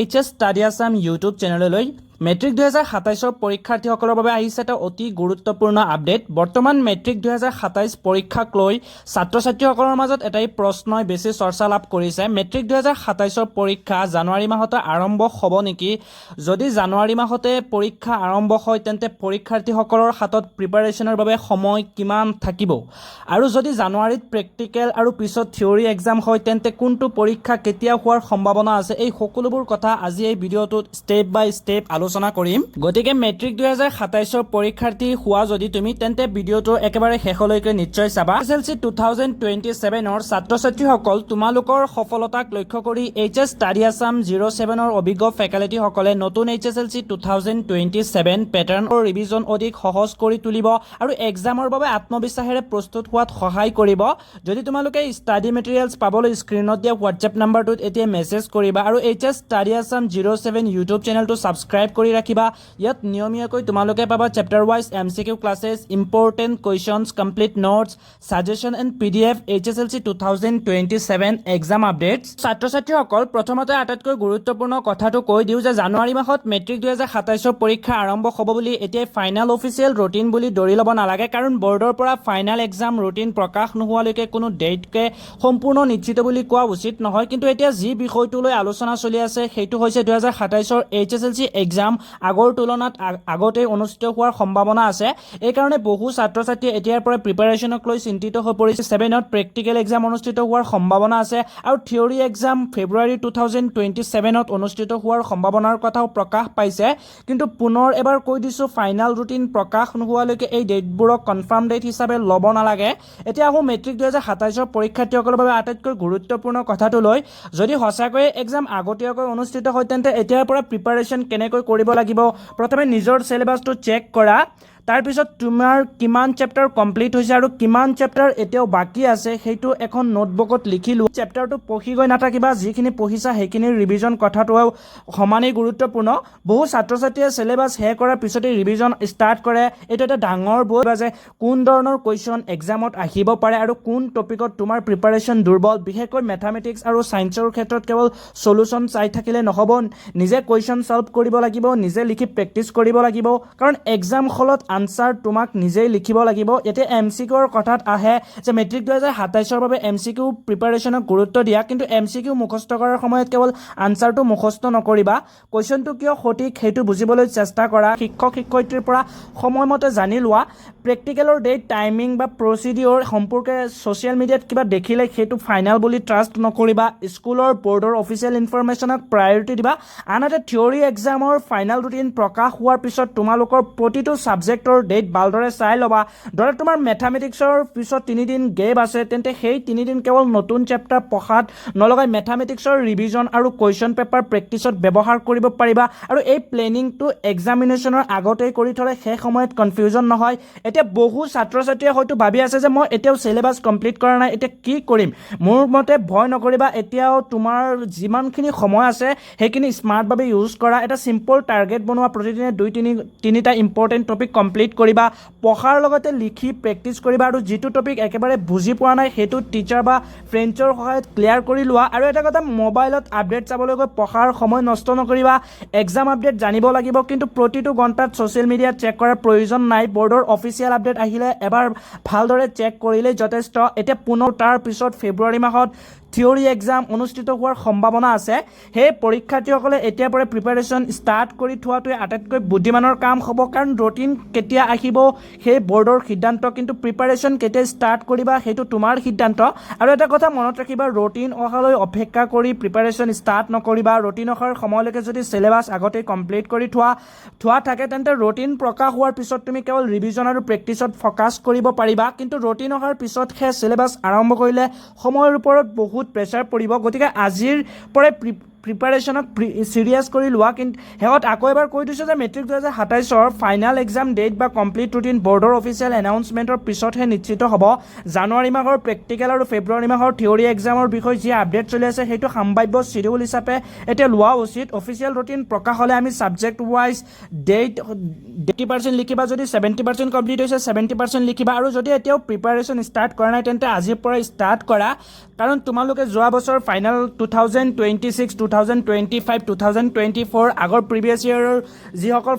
HS Study Assam YouTube চেনেললৈ matric 2027 পৰীক্ষাৰ্থীসকলৰ বাবে আহিছে এটা অতি গুৰুত্বপূৰ্ণ আপডেট। বৰ্তমান মেট্ৰিক 2027 পৰীক্ষাক লৈ ছাত্ৰ-ছাত্ৰীসকলৰ মাজত এটাই প্ৰশ্নই বেছি চৰ্চা লাভ কৰিছে। মেট্ৰিক 2027 পৰীক্ষা জানুৱাৰী মাহতে আৰম্ভ হ'ব নেকি? যদি জানুৱাৰী মাহতে পৰীক্ষা আৰম্ভ হয় তেন্তে পৰীক্ষাৰ্থীসকলৰ হাতত প্ৰিপাৰেশ্যনৰ বাবে সময় কিমান থাকিব? আৰু যদি জানুৱাৰীত প্ৰেক্টিকেল আৰু পিছত থিয়ৰী এক্সাম হয় তেন্তে কোনটো পৰীক্ষা কেতিয়া হোৱাৰ সম্ভাৱনা আছে? এই সকলোবোৰ কথা আজি এই ভিডিঅ'টোত ষ্টেপ বাই ষ্টেপ আলোচনা কৰিম। গতিকে মেট্ৰিক 2027 পৰীক্ষাৰ্থী হোৱা যদি তুমি তেন্তে ভিডিঅ'টো একেবাৰে শেষলৈকে নিশ্চয় চাবা। SSLC 2027ৰ ছাত্ৰ-ছাত্ৰীসকল তোমালোকৰ সফলতাক লক্ষ্য কৰি HS Study Assam 07ৰ অভিজ্ঞ ফেকাল্টিসকলে নতুন HSLC 2027 পেটাৰ্ণৰ ৰিভিজন অধিক সহজ কৰি তুলিব আৰু এক্সামৰ বাবে আত্মবিশ্বাসেৰে প্ৰস্তুত হোৱাত সহায় কৰিব। যদি তোমালোকে ষ্টাডি মেটেৰিয়েলছ পাবলৈ স্ক্ৰীনত দিয়া হোৱাটছএপ নাম্বাৰটোত এতিয়া মেছেজ কৰিবা আৰু HS Study Assam 07 ইউটিউব চেনেলটো ছাবস্ক্ৰাইব কৰি ৰাখিবা। ইয়াত নিয়মীয়াকৈ তোমালোকে পাবা chapter wise MCQ classes, important questions, complete notes, suggestion and PDF, HSLC 2027 exam updates. ছাত্ৰ-ছাত্ৰীসকল প্ৰথমতে আটাইতকৈ গুৰুত্বপূৰ্ণ কথাটো কৈ দিওঁ যে জানুৱাৰী মাহত মেট্ৰিক 2027 পৰীক্ষা আৰম্ভ হ'ব বুলি এতিয়াই ফাইনেল অফিচিয়েল ৰুটিন বুলি ধৰি ল'ব নালাগে, কাৰণ বৰ্ডৰ পৰা ফাইনেল এক্সাম ৰুটিন প্ৰকাশ নোহোৱালৈকে কোনো ডেটকে সম্পূৰ্ণ নিশ্চিত বুলি কোৱা উচিত নহয়। কিন্তু এতিয়া যি বিষয়টো লৈ আলোচনা চলি আছে সেইটো হৈছে 2027ৰ HSLC এক্সাম আগৰ তুলনাত আগতে অনুষ্ঠিত হোৱাৰ সম্ভাৱনা আছে। এইকাৰণে বহু ছাত্ৰ-ছাত্ৰীয়ে এতিয়াৰ পৰা প্ৰিপাৰেশ্যনক লৈ চিন্তিত হৈ পৰিছে। 7ত প্ৰেক্টিকেল এক্সাম অনুষ্ঠিত হোৱাৰ সম্ভাৱনা আছে আৰু থিয়ৰী এক্সাম ফেব্ৰুৱাৰী 2027ত অনুষ্ঠিত হোৱাৰ সম্ভাৱনাৰ কথাও প্ৰকাশ পাইছে। কিন্তু পুনৰ এবাৰ কৈ দিছোঁ, ফাইনেল ৰুটিন প্ৰকাশ নোহোৱালৈকে এই ডেটবোৰক কনফাৰ্ম ডেট হিচাপে ল'ব নালাগে। এতিয়া আহোঁ মেট্ৰিক 2027 পৰীক্ষাৰ্থীসকলৰ বাবে আটাইতকৈ গুৰুত্বপূৰ্ণ কথাটো লৈ। যদি সঁচাকৈয়ে এক্সাম আগতীয়াকৈ অনুষ্ঠিত হয় তেন্তে এতিয়াৰ পৰা প্ৰিপাৰেশ্যন কেনেকৈ কৰিব লাগিব? প্ৰথমে নিজৰ চিলেবাছটো চেক কৰা। তাৰপিছত তোমাৰ কিমান চেপ্টাৰ কমপ্লিট হৈছে আৰু কিমান চেপ্টাৰ এতিয়াও বাকী আছে সেইটো এখন নোটবুকত লিখি লোৱা। চেপ্টাৰটো পঢ়ি গৈ নাথাকিবা, যিখিনি পঢ়িছা সেইখিনিৰ ৰিভিজন কথাটো সমানেই গুৰুত্বপূৰ্ণ। বহু ছাত্ৰ-ছাত্ৰীয়ে চিলেবাছ শেষ কৰাৰ পিছতেই ৰিভিজন ষ্টাৰ্ট কৰে। এইটো এটা ডাঙৰ ভুল যে কোন ধৰণৰ কুৱেশ্যন এক্সামত আহিব পাৰে আৰু কোন টপিকত তোমাৰ প্ৰিপাৰেশ্যন দুৰ্বল। বিশেষকৈ মেথামেটিক্স আৰু ছায়েন্সৰ ক্ষেত্ৰত কেৱল চলুশ্যন চাই থাকিলে নহ'ব, নিজে কুৱেশ্যন ছল্ভ কৰিব লাগিব, নিজে লিখি প্ৰেক্টিচ কৰিব লাগিব, কাৰণ এক্সাম হলত আনচাৰ তোমাক নিজেই লিখিব লাগিব। এতিয়া MCQৰ কথাত আহে যে মেট্ৰিক 2027ৰ বাবে MCQ প্ৰিপাৰেশ্যনক গুৰুত্ব দিয়া, কিন্তু MCQ মুখস্থ কৰাৰ সময়ত কেৱল আনচাৰটো মুখস্থ নকৰিবা, কুৱেশ্যনটো কিয় সঠিক সেইটো বুজিবলৈ চেষ্টা কৰা। শিক্ষক-শিক্ষয়িত্ৰীৰ পৰা সময়মতে জানি লোৱা। প্ৰেক্টিকেলৰ ডেট, টাইমিং বা প্ৰচিডিঅ'ৰ সম্পৰ্কে ছ'চিয়েল মিডিয়াত কিবা দেখিলে সেইটো ফাইনেল বুলি ট্ৰাষ্ট নকৰিবা। স্কুলৰ বৰ্ডৰ অফিচিয়েল ইনফৰমেশ্যনক প্ৰায়ৰিটি দিবা। আনহাতে থিয়ৰী এক্সামৰ ফাইনেল ৰুটিন প্ৰকাশ হোৱাৰ পিছত তোমালোকৰ প্ৰতিটো ছাবজেক্টৰ ডেট ভালদৰে চাই ল'বা। ধৰা তোমাৰ মেথামেটিক্সৰ পিছত 3 দিন গেপ আছে, তেন্তে সেই 3 দিন কেৱল নতুন চেপ্টাৰ পঢ়াত নলগাই মেথামেটিক্সৰ ৰিভিজন আৰু কুৱেশ্যন পেপাৰ প্ৰেক্টিছত ব্যৱহাৰ কৰিব পাৰিবা। আৰু এই প্লেনিংটো এক্সামিনেশ্যনৰ আগতেই কৰি থ'লে শেষ সময়ত কনফিউজন নহয়। এতিয়া বহু ছাত্ৰ-ছাত্ৰীয়ে হয়তো ভাবি আছে যে মই এতিয়াও চিলেবাছ কমপ্লিট কৰা নাই, এতিয়া কি কৰিম? মোৰ মতে ভয় নকৰিবা, এতিয়াও তোমাৰ যিমানখিনি সময় আছে সেইখিনি স্মাৰ্টভাৱে ইউজ কৰা। এটা চিম্পল টাৰ্গেট বনোৱা, প্ৰতিদিনে 2-3টা ইম্পৰ্টেণ্ট টপিক কমপ্লিট কৰিবা। পঢ়াৰ লগতে লিখি প্ৰেক্টিচ কৰিবা আৰু যিটো টপিক একেবাৰে বুজি পোৱা নাই সেইটো টিচাৰ বা ফ্ৰেণ্ডছৰ সহায়ত ক্লিয়াৰ কৰি লোৱা। আৰু এটা কথা, মোবাইলত আপডেট চাবলৈ গৈ পঢ়াৰ সময় নষ্ট নকৰিবা। এক্সাম আপডেট জানিব লাগিব, কিন্তু প্ৰতিটো ঘণ্টাত ছ'চিয়েল মিডিয়াত চেক কৰাৰ প্ৰয়োজন নাই। বৰ্ডৰ অফিচিয়েল আপডেট আহিলে এবাৰ ভালদৰে চেক কৰিলেই যথেষ্ট। এতিয়া পুনৰ তাৰ পিছত ফেব্ৰুৱাৰী মাহত থিয়ৰী এক্সাম অনুষ্ঠিত হোৱাৰ সম্ভাৱনা আছে। সেই পৰীক্ষাৰ্থীসকলে এতিয়াৰ পৰা প্ৰিপাৰেশ্যন ষ্টাৰ্ট কৰি থোৱাটোৱে আটাইতকৈ বুদ্ধিমানৰ কাম হ'ব, কাৰণ ৰুটিন কেতিয়া আহিব সেই বৰ্ডৰ সিদ্ধান্ত, কিন্তু প্ৰিপাৰেশ্যন কেতিয়া ষ্টাৰ্ট কৰিবা সেইটো তোমাৰ সিদ্ধান্ত। আৰু এটা কথা মনত ৰাখিবা, ৰুটিন অহালৈ অপেক্ষা কৰি প্ৰিপাৰেশ্যন ষ্টাৰ্ট নকৰিবা। ৰুটিন অহাৰ সময়লৈকে যদি চিলেবাছ আগতেই কমপ্লিট কৰি থোৱা থাকে তেন্তে ৰুটিন প্ৰকাশ হোৱাৰ পিছত তুমি কেৱল ৰিভিজন আৰু প্ৰেক্টিছত ফ'কাছ কৰিব পাৰিবা। কিন্তু ৰুটিন অহাৰ পিছতহে চিলেবাছ আৰম্ভ কৰিলে সময়ৰ ওপৰত বহুত প্ৰেছাৰ পৰিব। গতিকে আজিৰ পৰাই প্ৰিপাৰেশ্যনক চিৰিয়াছ কৰি লোৱা। কিন্তু শেষত আকৌ এবাৰ কৈ দিছোঁ যে মেট্ৰিক 2027ৰ ফাইনেল এক্সাম ডেট বা কমপ্লিট ৰুটিন বৰ্ডৰ অফিচিয়েল এনাউন্সমেণ্টৰ পিছতহে নিশ্চিত হ'ব। জানুৱাৰী মাহৰ প্ৰেক্টিকেল আৰু ফেব্ৰুৱাৰী মাহৰ থিয়ৰী এক্সামৰ বিষয়ে যি আপডেট চলি আছে সেইটো সাম্ভাব্য চিডিউল হিচাপে এতিয়া লোৱা উচিত। অফিচিয়েল ৰুটিন প্ৰকাশ হ'লে আমি ছাবজেক্ট ৱাইজ ডেট 80% লিখিবা, যদি 70% কমপ্লিট হৈছে 70% লিখিবা। আৰু যদি এতিয়াও প্ৰিপাৰেশ্যন ষ্টাৰ্ট কৰা নাই তেন্তে আজিৰ পৰা ষ্টাৰ্ট কৰা। কাৰণ তোমালোকে যোৱা বছৰ ফাইনেল 2026, 2025, 2024 আগৰ প্ৰিভিয়াছ ইয়েৰৰ যিসকল